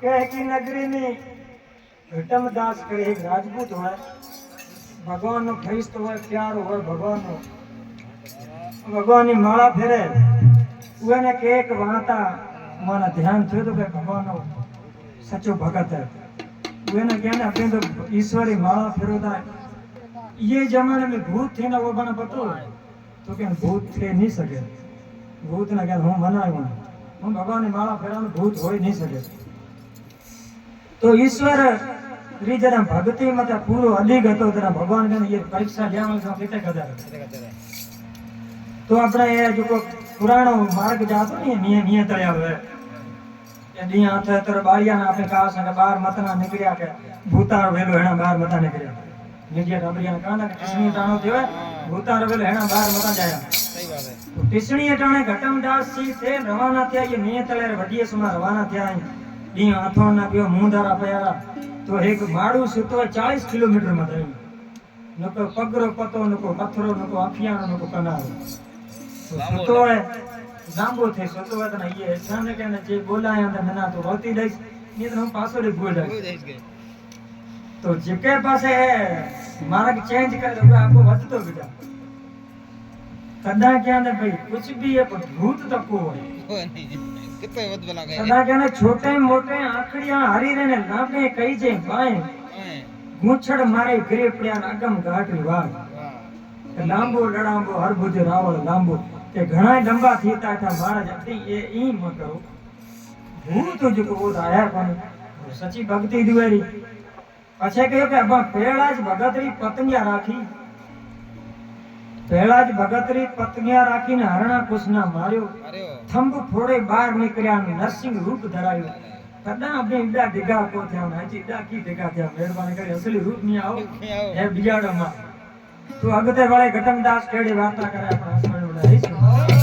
કે એકી નગરીની ઘટમદાસ કરે એક રાજપૂત હોય, ભગવાનનો ખ્રિસ્ત હોય, પ્યાર હોય ભગવાનનો, ભગવાનની માળા ફેરે એને કે એક વાતા મને ધ્યાન થયું હતું કે ભગવાનનો સચો ભગત है એને कहने अपने तो ईश्वरी माला फेरता ये जमाने में भूत थे ना वो बना पतो तो क्या भूत थे नहीं सके भूत ना क्या हम मनायो हम भगवान ने माला फेरा भूत हो ही नहीं सके तो ईश्वर री जरा भक्ति मत पूरो अलीग હતો जरा भगवान ने ये परीक्षा लेवा का किते कदर तो अपना ये जो पुराणो मार्ग जातो ने निय तळ्या होवे डी हाथ तर बारिया ना आपे का संग बाहर मतना निकलिया के भूतार वेलो हेना बाहर मता निकलिया निजे रबरिया ना काना किसनी टाणो देवे भूतार वेलो हेना बाहर मता जाया सही बात है तो किसनी टाणे घटमदास जी थे रवाना थया ये निय तळे वडिये सुमा रवाना थया डी हाथों ना पियो मुंदारा पयारा तो एक माड़ू सुतो 40 किलोमीटर में रही नको पगरो पतो नको पत्थरो नको अखियानो नको कनारो सुतो है लांबो थे सुतो है ना ये सामने के ने जे बोलाया अंदर मना तो रोती दईस नहीं तो हम पासो रे बोल दईस तो जेके पासे मार्ग चेंज कर दो आपको वत तो बेटा कदा क्या ने भाई कुछ भी है पर भूत तक को है कितने वत बना गए कदा क्या ने छोटे मोटे आखड़ियां हरी रे ने लापे कई जे बाए गूंछड़ मारे गिरे पड़या अगम घाटरी वाग लांबो लड़ांबो हर भुज रावण लांबो के घणा लंबा थीता था महाराज अति ये ई म करो भूत जो को आया कोन सच्ची भक्ति दुआरी पछे कहो के अब पेड़ाज भगतरी पत्निया राखी पेड़ाज भगतरी पत्निया राखी ने हरणा कुसना मार्यो थंब फोड़े बाहर निकल्या नरसिंह रूप धरायो कदा अपने इडा दिगा को थया हजी इडा की दिगा थया मेहरबानी करे असली रूप नहीं आओ हे बिजाड़ो मा तो अगते वाले घटमदास केड़ी वार्ता करे अपना हसबंड